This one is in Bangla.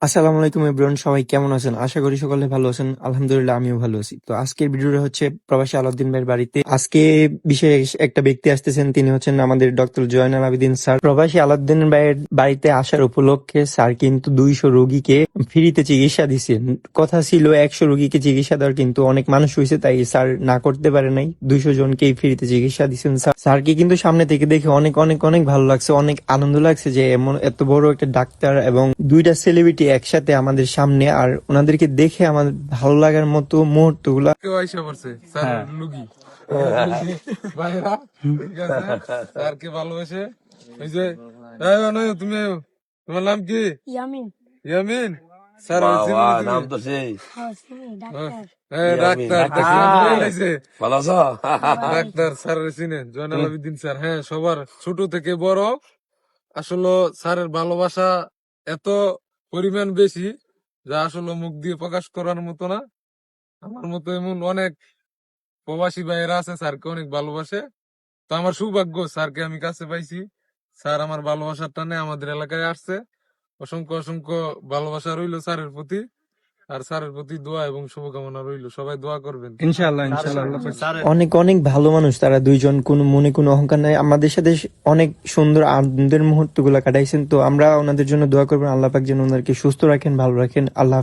আসসালামু আলাইকুম এভরিওয়ান, সবাই কেমন আছেন? আশা করি সকলে ভালো আছেন। আলহামদুলিল্লাহ আমিও ভালো আছি। তো আজকের ভিডিওটা হচ্ছে প্রবাসী আলাউদ্দিন ভাইয়ের বাড়িতে। আজকে বিশেষ একটা ব্যক্তি আসতেছেন, তিনি হচ্ছেন আমাদের ডক্টর জয়নাল আবেদিন স্যার। প্রবাসী আলাউদ্দিন ভাইয়ের বাড়িতে আসার উপলক্ষে স্যার কিন্তু 200 রোগীকে ফ্রিতে চিকিৎসা দিচ্ছেন। কথা ছিল 100 রোগীকে চিকিৎসা দেওয়ার, কিন্তু অনেক মানুষ হয়েছে তাই স্যার না করতে পারে নাই। 200 জনকেই ফ্রিতে চিকিৎসা দিচ্ছেন স্যার। স্যারকে কিন্তু সামনে থেকে দেখে অনেক অনেক অনেক ভালো লাগছে, অনেক আনন্দ লাগছে যে এমন এত বড় একটা ডাক্তার এবং দুইটা সেলিব্রিটি একসাথে আমাদের সামনে, আর ওনাদেরকে দেখে আমাদের ভালো লাগার মতো মুহূর্তগুলা। কেউ আইসা পড়ছে স্যার লুগি ভাইরা, ঠিক আছে, স্যারকে ভালোবেসে ওই যে এই অনয়, তুমি আয়ো। তোমার নাম কি? ইয়ামিন। ইয়ামিন। স্যার নাম তো সেই ডাক্তার ভালো আছো? ডাক্তার স্যার চিনেন, জয়নাল আবেদিন স্যার। হ্যাঁ, সবার ছোট থেকে বড় আসলে স্যারের ভালোবাসা এত পরিমাণ বেশি যা আসলে মুখ দিয়ে প্রকাশ করার মতো না। আমার মতো এমন অনেক প্রবাসী ভাইয়েরা আছে স্যারকে অনেক ভালোবাসে। তো আমার সৌভাগ্য স্যারকে আমি কাছে পাইছি। স্যার আমার ভালোবাসার টানে আমাদের এলাকায় আসছে। অসংখ্য অসংখ্য ভালোবাসা রইলো স্যারের প্রতি, আর স্যারের প্রতি দোয়া এবং শুভকামনা রইলো। সবাই দোয়া করবেন ইনশাআল্লাহ ইনশাআল্লাহ। অনেক অনেক ভালো মানুষ তারা দুইজন, কোনো মনে কোনো অহংকার নাই। আমাদের সাথে অনেক সুন্দর আনন্দের মুহূর্ত গুলা কাটাইছেন। তো আমরা ওনাদের জন্য দোয়া করবেন, আল্লাহ পাক যেন ওনাদেরকে সুস্থ রাখেন, ভালো রাখেন। আল্লাহ।